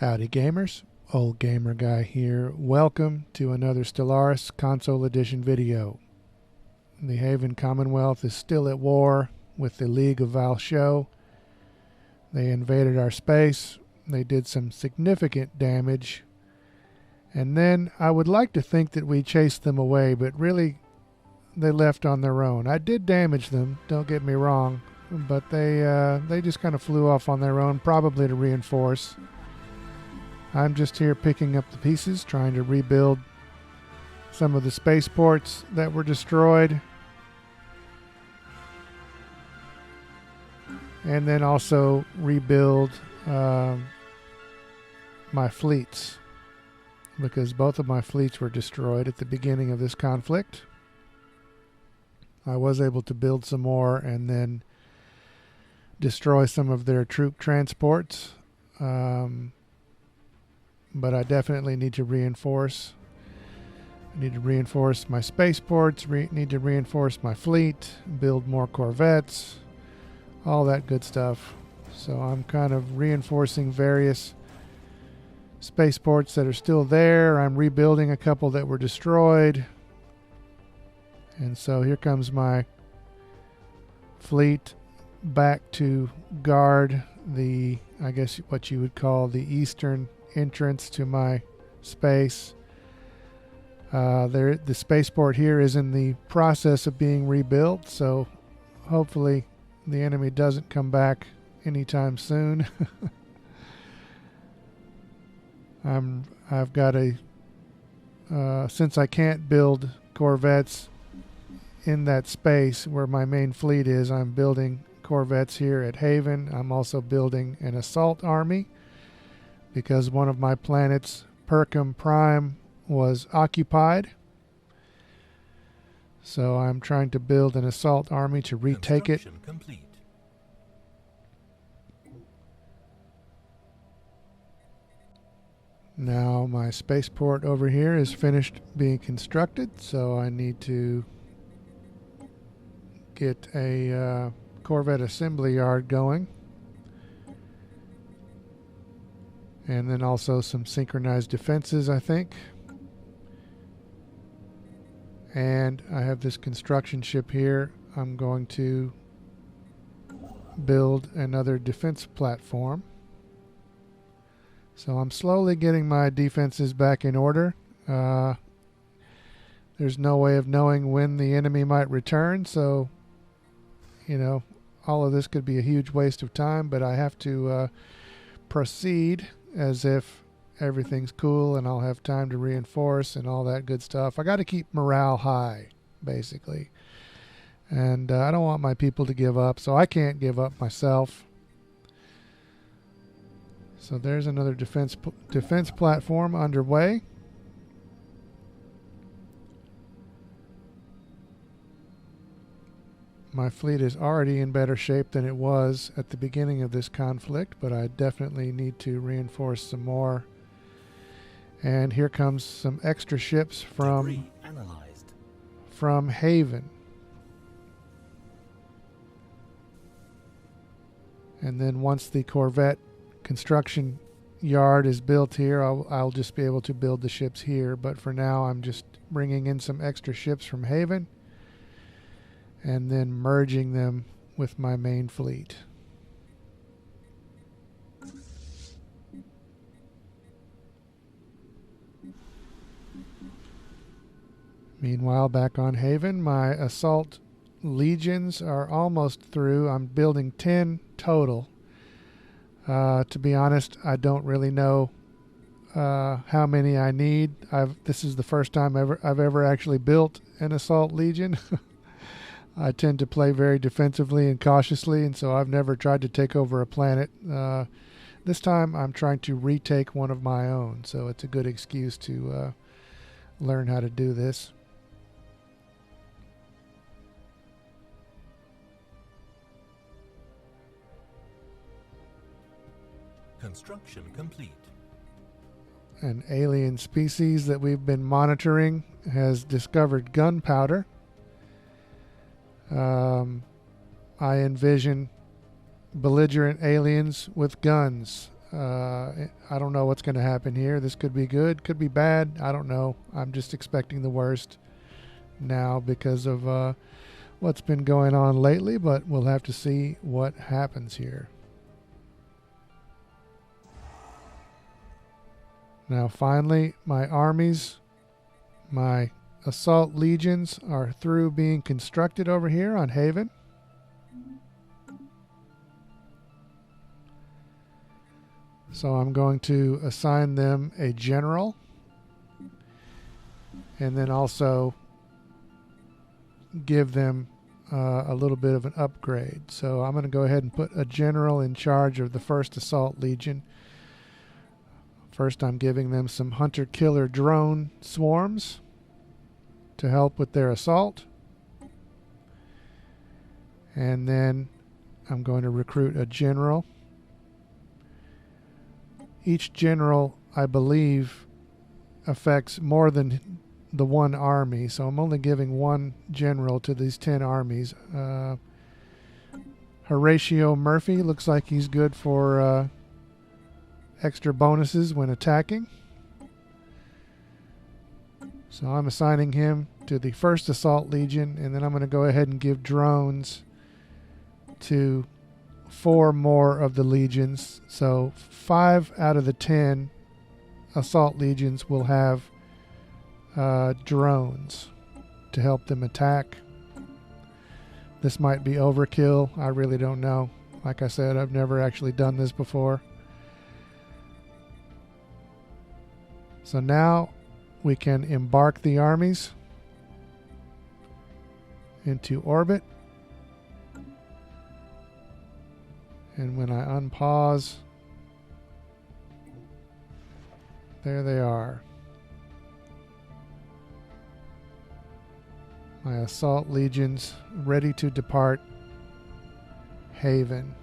Howdy gamers, Old Gamer Guy here. Welcome to another Stellaris Console Edition video. The Haven Commonwealth is still at war with the League of Valshow. They invaded our space. They did some significant damage. And then I would like to think that we chased them away, but really they left on their own. I did damage them, don't get me wrong, but they just kind of flew off on their own, probably to reinforce. I'm just here picking up the pieces, trying to rebuild some of the spaceports that were destroyed. And then also rebuild my fleets, because both of my fleets were destroyed at the beginning of this conflict. I was able to build some more and then destroy some of their troop transports. But I definitely need to reinforce. I need to reinforce my spaceports, need to reinforce my fleet, build more corvettes, all that good stuff. So I'm kind of reinforcing various spaceports that are still there. I'm rebuilding a couple that were destroyed. And so here comes my fleet back to guard the, I guess what you would call the eastern entrance to my space. The spaceport here is in the process of being rebuilt, so hopefully the enemy doesn't come back anytime soon. I've got since I can't build corvettes in that space where my main fleet is, I'm building corvettes here at Haven. I'm also building an assault army, because one of my planets, Perkham Prime, was occupied. So I'm trying to build an assault army to retake it. Complete. Now my spaceport over here is finished being constructed, so I need to get a Corvette assembly yard going. And then also some synchronized defenses, I think. And I have this construction ship here. I'm going to build another defense platform. So I'm slowly getting my defenses back in order. There's no way of knowing when the enemy might return, so, you know, all of this could be a huge waste of time, but I have to proceed as if everything's cool and I'll have time to reinforce and all that good stuff. I got to keep morale high, basically. And I don't want my people to give up, so I can't give up myself. So there's another defense platform underway. My fleet is already in better shape than it was at the beginning of this conflict, but I definitely need to reinforce some more. And here comes some extra ships from Haven. And then once the Corvette construction yard is built here, I'll just be able to build the ships here. But for now, I'm just bringing in some extra ships from Haven and then merging them with my main fleet. Meanwhile, back on Haven, my assault legions are almost through. I'm building 10 total. To be honest, I don't really know how many I need. This is the first time I've ever actually built an assault legion. I tend to play very defensively and cautiously, and so I've never tried to take over a planet. This time I'm trying to retake one of my own, so it's a good excuse to learn how to do this. Construction complete. An alien species that we've been monitoring has discovered gunpowder. I envision belligerent aliens with guns. I don't know what's going to happen here. This could be good, could be bad. I don't know. I'm just expecting the worst now because of what's been going on lately, but we'll have to see what happens here. Now finally, my armies, my assault legions are through being constructed over here on Haven. So I'm going to assign them a general and then also give them a little bit of an upgrade. So I'm going to go ahead and put a general in charge of the 1st Assault Legion. First, I'm giving them some hunter-killer drone swarms to help with their assault. And then I'm going to recruit a general. Each general, I believe, affects more than the one army, so I'm only giving one general to these 10 armies. Horatio Murphy looks like he's good for extra bonuses when attacking. So I'm assigning him to the 1st Assault Legion, and then I'm going to go ahead and give drones to 4 more of the legions. So 5 out of the 10 Assault Legions will have drones to help them attack. This might be overkill. I really don't know. Like I said, I've never actually done this before. So now we can embark the armies into orbit. And when I unpause, there they are. My assault legions ready to depart Haven.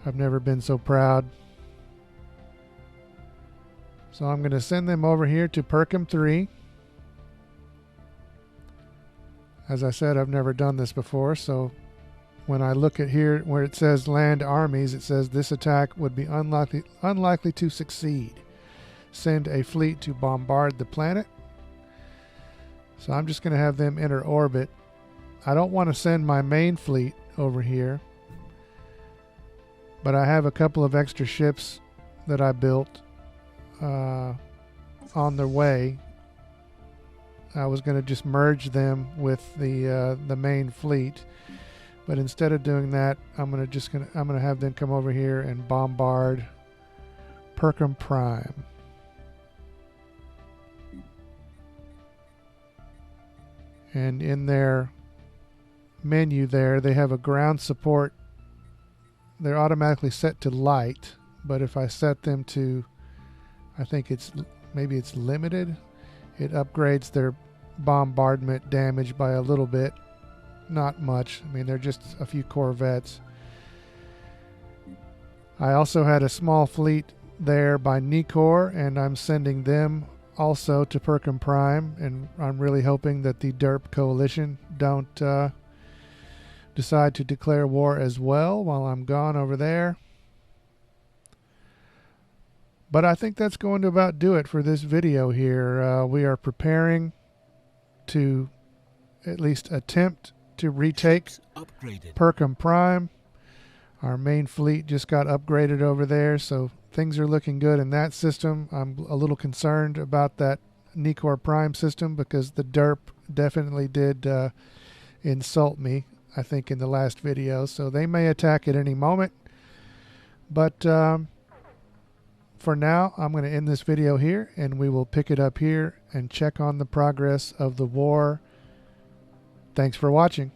I've never been so proud. So I'm going to send them over here to Perkham 3. As I said, I've never done this before, so when I look at here where it says land armies, it says this attack would be unlikely to succeed. Send a fleet to bombard the planet. So I'm just going to have them enter orbit. I don't want to send my main fleet over here, but I have a couple of extra ships that I built on their way. I was going to just merge them with the main fleet, but instead of doing that, I'm going to have them come over here and bombard Perkham Prime. And in their menu there, they have a ground support. They're automatically set to light, but if I set them to, I think maybe it's limited, it upgrades their bombardment damage by a little bit. Not much. I mean, they're just a few corvettes. I also had a small fleet there by Nikor, and I'm sending them also to Perkham Prime, and I'm really hoping that the Derp Coalition don't decide to declare war as well while I'm gone over there. But I think that's going to about do it for this video here. We are preparing to at least attempt to retake Perkham Prime. Our main fleet just got upgraded over there, so things are looking good in that system. I'm a little concerned about that Nikor Prime system because the derp definitely did insult me, I think, in the last video. So they may attack at any moment. But for now, I'm going to end this video here, and we will pick it up here and check on the progress of the war. Thanks for watching.